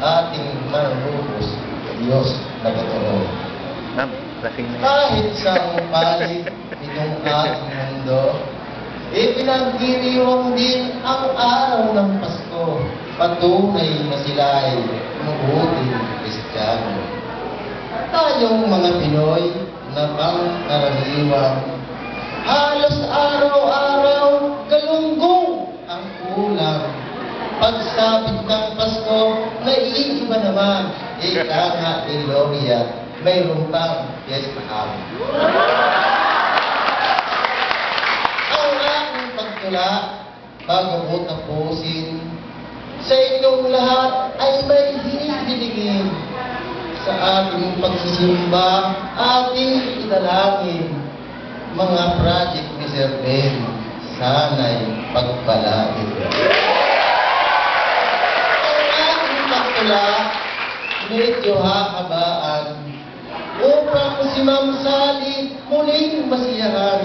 ating manunubos Diyos na totoo. Kahit sa palit itong ating mundo, ipinagdiriwang din ang araw ng Pasko. Patunay na sila ay mabuting Kristiyano. Tayong mga Pinoy na pangkaraniwan, halos araw-araw galunggong ang ulam. Pagsapit ng Pasko, naiiba naman. Ika nga ni Gloria, mayroon pang fiestahan. Ang aking pagtula, bago ko tapusin, sa inyong lahat ay may hinihiling. Sa ating pagsisimba, ating italangin. Mga project ni Sir Ben, sana'y pagpalain. Ang aking pagtula, medyo hahabaan, upang si Ma'am Sally muling masiyahan.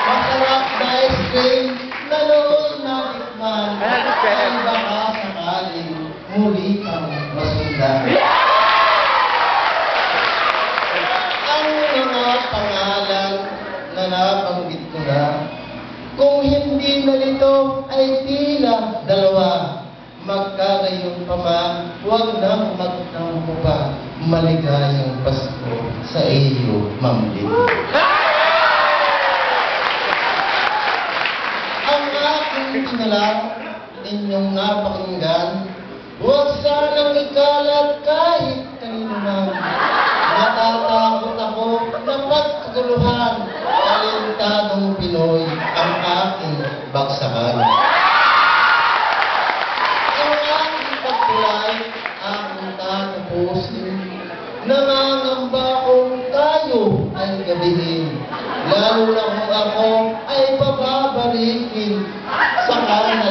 Masarap na ice cream na noon natikman, ay baka sakaling muli kang masundan. Ang mga pangalan na nabanggit ko na, kung hindi nalito ay tila dalawa. Magkagayong pa man, huwag nang magtampo pa. Maligayang Pasko sa iyo, Ma'am Lily. Ang aking sinalang, inyong napakinggan, huwag sanang ikalat kahit kanino man. Natatakot ako na pagkaguluhan, talentadong Pinoy ang aking bagsakan. Ang tatapusin, nangangamba kung tayo ay gabihin, lalo na kung ako ay pababalikin sa kanan